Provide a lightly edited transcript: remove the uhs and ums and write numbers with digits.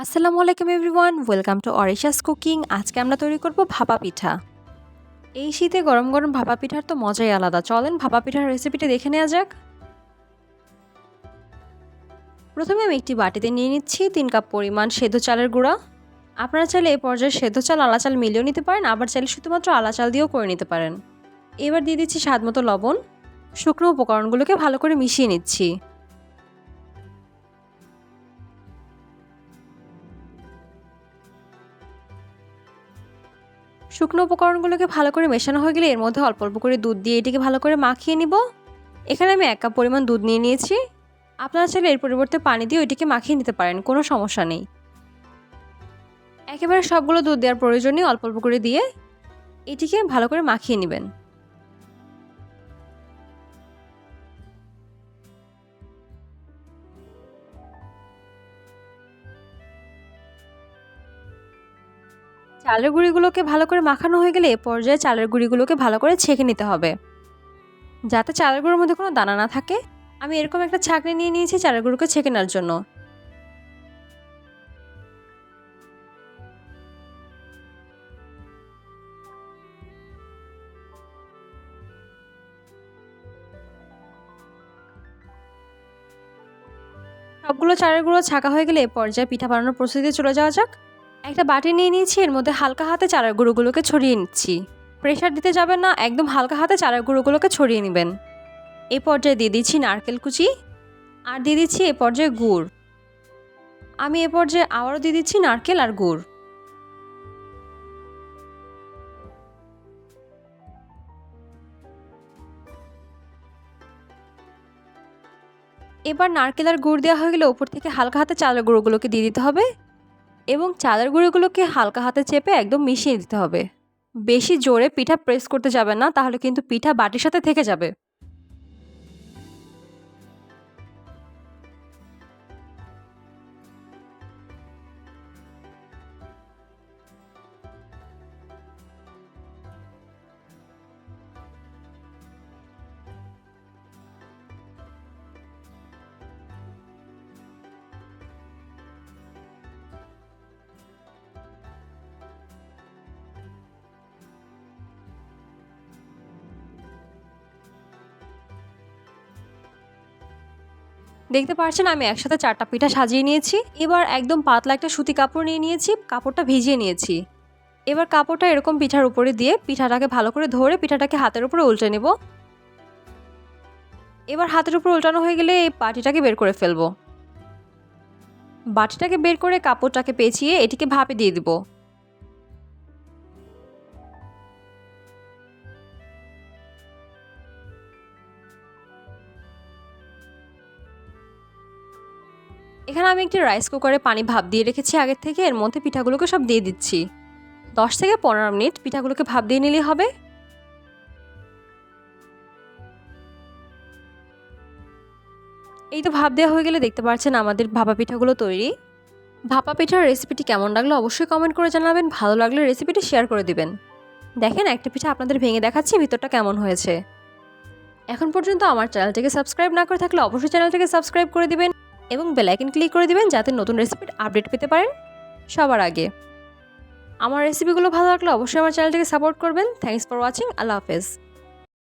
আসসালামু আলাইকুম everyone, welcome to অরিশাস cooking. আজকে আমরা তৈরি করব ভাপা পিঠা। এই শীতে গরম গরম ভাপা পিঠার তো মজাই আলাদা। চলেন ভাপা পিঠার রেসিপিটা দেখে নেওয়া যাক। প্রথমে আমি একটি বাটিতে নিয়ে নিচ্ছি 3 কাপ পরিমাণ সেদ্ধ চালের গুঁড়া। আপনারা চাইলে এই পর্যায়ে সেদ্ধ চাল আলা চাল মিলিয়েও নিতে পারেন, আবার চাইলে শুধুমাত্র আলা চাল দিয়েও করে নিতে পারেন। এবার দিয়ে দিচ্ছি স্বাদ মতো লবণ। শুকনো উপকরণগুলোকে ভালো করে মিশিয়ে নিচ্ছি। শুকনো উপকরণগুলোকে ভালো করে মেশানো হয়ে গেলে এর মধ্যে অল্প অল্প করে দুধ দিয়ে এটিকে ভালো করে মাখিয়ে নিব। এখানে আমি 1 কাপ পরিমাণ দুধ নিয়ে নিয়েছি। আপনারা চাইলে এর পরিবর্তে পানি দিয়ে এটিকে মাখিয়ে নিতে পারেন, কোনো সমস্যা নেই। একেবারে সবগুলো দুধ দেওয়ার প্রয়োজন নেই, অল্প অল্প করে দিয়ে এটিকে ভালো করে মাখিয়ে নেবেন। চালের গুঁড়িগুলোকে ভালো করে মাখানো হয়ে গেলে এ পর্যায়ে চালের গুঁড়িগুলোকে ভালো করে ছেঁকে নিতে হবে, যাতে চালের গুঁড়োর মধ্যে কোনো দানা না থাকে। আমি এরকম একটা ছাঁকনি নিয়ে নিয়েছি চালের গুঁড়োকে ছেঁকে নেওয়ার জন্য। সবগুলো চালের গুঁড়ো ছাঁকা হয়ে গেলে এ পর্যায়ে পিঠা বানানোর প্রস্তুতিতে চলে যাওয়া যাক। একটা বাটি নিয়ে নিয়েছি, এর মধ্যে হালকা হাতে চালের গুঁড়োগুলোকে ছড়িয়ে নিচ্ছি। প্রেসার দিতে যাবেন না, একদম হালকা হাতে চালের গুঁড়োগুলোকে ছড়িয়ে নেবেন। এই পর্যায়ে দিয়ে দিচ্ছি নারকেল কুচি, আর দিয়ে দিচ্ছি এ পর্যায়ে গুড়। আমি এ পর্যায়ে আবারও দিয়ে দিচ্ছি নারকেল আর গুড়। এবার নারকেল আর গুড় দেওয়া হয়ে গেলে ওপর থেকে হালকা হাতে চালের গুঁড়োগুলোকে দিয়ে দিতে হবে এবং চালের গুঁড়োগুলোকে হালকা হাতে চেপে একদম মিশিয়ে দিতে হবে। বেশি জোরে পিঠা প্রেস করতে যাবেন না, তাহলে কিন্তু পিঠা বাটির সাথে থেকে যাবে। দেখতে পাচ্ছেন আমি একসাথে 4টা পিঠা সাজিয়ে নিয়েছি। এবার একদম পাতলা একটা সুতি কাপড় নিয়ে নিয়েছি, কাপড়টা ভিজিয়ে নিয়েছি। এবার কাপড়টা এরকম পিঠার উপরে দিয়ে পিঠাটাকে ভালো করে ধরে পিঠাটাকে হাতের উপরে উল্টে নেব। এবার হাতের উপর উল্টানো হয়ে গেলে এই বাটিটাকে বের করে ফেলবো। বাটিটাকে বের করে কাপড়টাকে পেঁচিয়ে এটিকে ভাপে দিয়ে দিব। এখানে আমি একটি রাইস কুকারে পানি ভাপ দিয়ে রেখেছি আগের থেকে, এর মধ্যে পিঠাগুলোকে সব দিয়ে দিচ্ছি। 10 থেকে 15 মিনিট পিঠাগুলোকে ভাপ দিয়ে নিলেই হবে। এই তো ভাপ দেওয়া হয়ে গেলে দেখতে পাচ্ছেন আমাদের ভাপা পিঠাগুলো তৈরি। ভাপা পিঠার রেসিপিটি কেমন লাগলো অবশ্যই কমেন্ট করে জানাবেন। ভালো লাগলে রেসিপিটি শেয়ার করে দিবেন। দেখেন একটা পিঠা আপনাদের ভেঙে দেখাচ্ছি ভিতরটা কেমন হয়েছে। এখন পর্যন্ত আমার চ্যানেলটিকে সাবস্ক্রাইব না করে থাকলে অবশ্যই চ্যানেলটিকে সাবস্ক্রাইব করে দিবেন এবং বেল আইকন ক্লিক করে দিবেন, যাতে নতুন রেসিপির আপডেট পেতে পারেন সবার আগে। আমার রেসিপিগুলো ভালো লাগলে অবশ্যই আমার চ্যানেলটিকে সাপোর্ট করবেন। Thanks for watching. আল্লাহ হাফেজ।